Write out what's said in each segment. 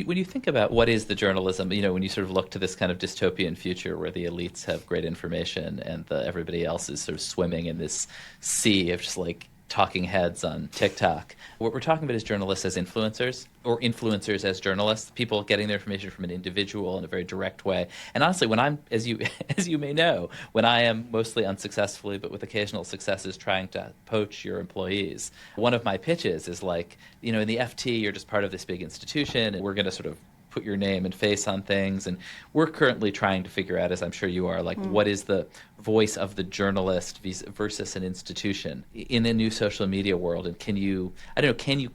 When you think about what is the journalism, when you sort of look to this kind of dystopian future where the elites have great information and everybody else is sort of swimming in this sea of just like talking heads on TikTok. What we're talking about is journalists as influencers, or influencers as journalists, people getting their information from an individual in a very direct way. And honestly, when I'm, as you as you may know, when I am mostly unsuccessfully, but with occasional successes, trying to poach your employees, one of my pitches is like, in the FT, you're just part of this big institution, and we're going to sort of put your name and face on things. And we're currently trying to figure out, as I'm sure you are, like what is the voice of the journalist versus an institution in the new social media world? And can you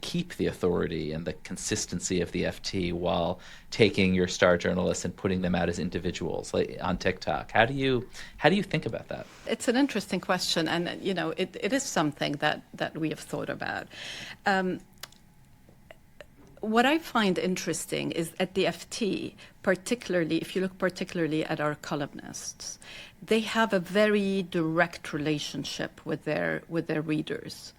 keep the authority and the consistency of the FT while taking your star journalists and putting them out as individuals, like on TikTok? How do you think about that? It's an interesting question, and it is something that we have thought about. What I find interesting is at the FT, particularly, if you look particularly at our columnists, they have a very direct relationship with their readers.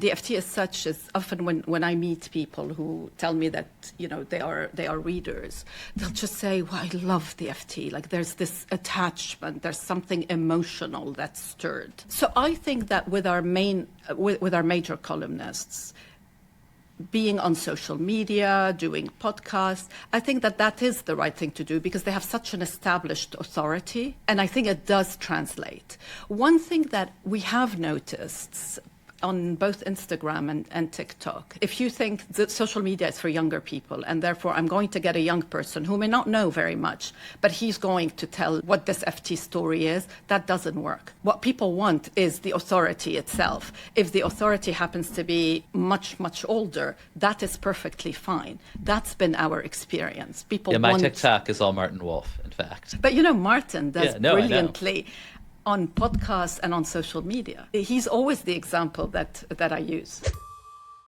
The FT as such is often when I meet people who tell me that they are readers, they'll just say, "Well, I love the FT. Like there's this attachment, there's something emotional that's stirred." So I think that with our major columnists, being on social media, doing podcasts, I think that is the right thing to do because they have such an established authority, and I think it does translate. One thing that we have noticed on both Instagram and TikTok, if you think that social media is for younger people and therefore I'm going to get a young person who may not know very much, but he's going to tell what this FT story is, that doesn't work. What people want is the authority itself. If the authority happens to be much, much older, that is perfectly fine. That's been our experience. My TikTok is all Martin Wolf, in fact. But Martin does brilliantly on podcasts and on social media. He's always the example that I use.